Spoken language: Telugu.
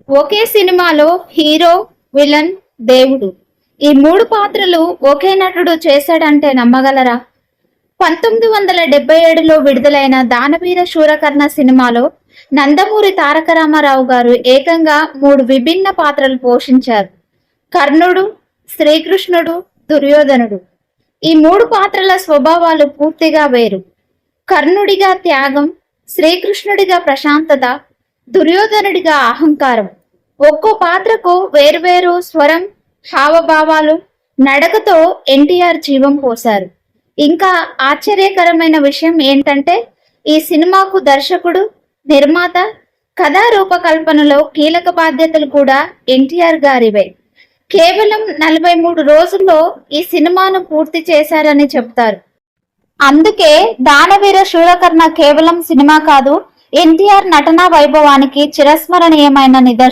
ఒకే సినిమాలో హీరో, విలన్, దేవుడు ఈ మూడు పాత్రలు ఒకే నటుడు చేశాడంటే నమ్మగలరా? 1977లో విడుదలైన దానవీర శూరకర్ణ సినిమాలో నందమూరి తారక రామారావు గారు ఏకంగా మూడు విభిన్న పాత్రలు పోషించారు. కర్ణుడు, శ్రీకృష్ణుడు, దుర్యోధనుడు. ఈ మూడు పాత్రల స్వభావాలు పూర్తిగా వేరు. కర్ణుడిగా త్యాగం, శ్రీకృష్ణుడిగా ప్రశాంతత, దుర్యోధనుడిగా అహంకారం. ఒక్కో పాత్రకు వేర్వేరు స్వరం, హావభావాలు, నడకతో ఎన్టీఆర్ జీవం పోశారు. ఇంకా ఆశ్చర్యకరమైన విషయం ఏంటంటే ఈ సినిమాకు దర్శకుడు, నిర్మాత, కథా రూపకల్పనలో కీలక బాధ్యతలు కూడా ఎన్టీఆర్ గారివే. కేవలం 43 రోజుల్లో ఈ సినిమాను పూర్తి చేశారని చెప్తారు. అందుకే దానవీర శూరకర్ణ కేవలం సినిమా కాదు, ఎన్టీఆర్ నటనా వైభవానికి చిరస్మరణీయమైన నిదర్శనం.